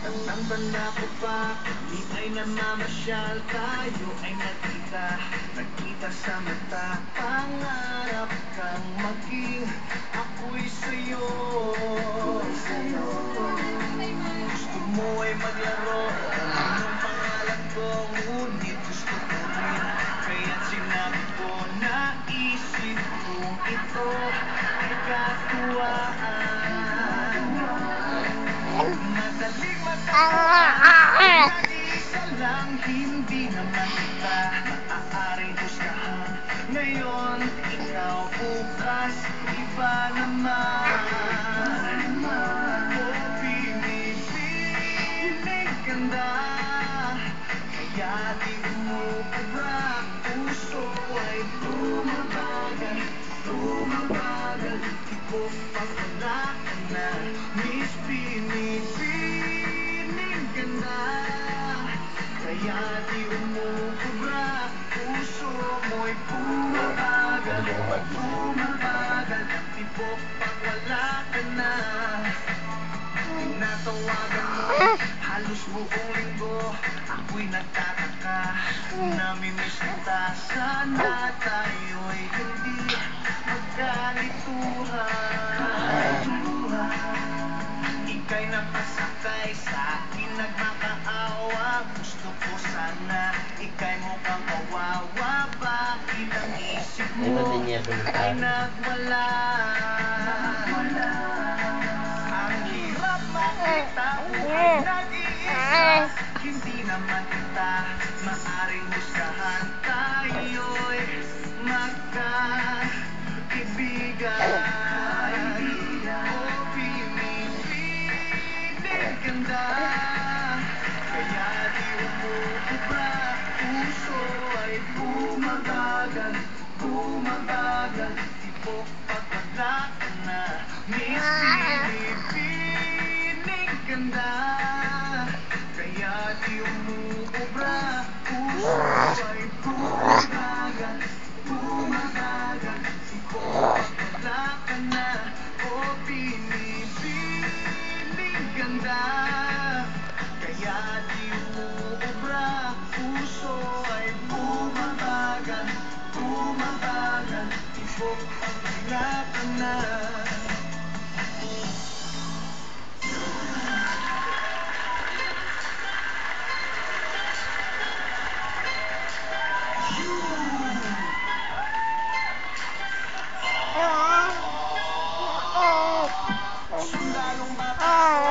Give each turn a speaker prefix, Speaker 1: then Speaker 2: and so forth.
Speaker 1: Ang banda ko pa, di ay namamasyal. Tayo ay nagkita sa mata. Pangarap kang maging ako'y sa'yo. Gusto mo ay maglaro ng pangalan ko, ngunit gusto ko rin. Kaya't sinabi ko, naisip kong ito ay katuwaan. Madaling matapos, nag-iisa lang, hindi naman kita maaaring gustahan. Ngayon, ikaw, bukas, iba naman. O pinipiling ganda, kaya di umubra. Puso ay bumabagal, bumabagal. Di ko pag wala ka na, Miss pinipiling ganda, kaya di umubra. Puso mo'y bumabagal, bumabagal. Di ko pag wala ka na. Tinatawagan mo halos buong linggo. Ako'y nagtataka, namimiss kita. Sana tayo'y hindi magkalituhan. Ika'y napasakay sa akin, nagmakaawa. Gusto ko sana ika'y mukhang kawawa. Bakit ang isip mo ay nagwala? Ang hirap makita buhay nag-iisa. Hindi naman kita maaring gustahan. Tayo'y magkaibigan. O pinipiling ganda, kaya di umubra. Puso ay bumabagal, bumabagal. Di po pag wala ka na, Miss pinipiling ganda, kaya di umubra. Puso ay bumabagal, bumabagal. Di po pag wala ka na, o pinipiling ganda, kaya di umubra. Puso ay bumabagal, bumabagal. Di po pag wala ka na. Sundalong bata ko,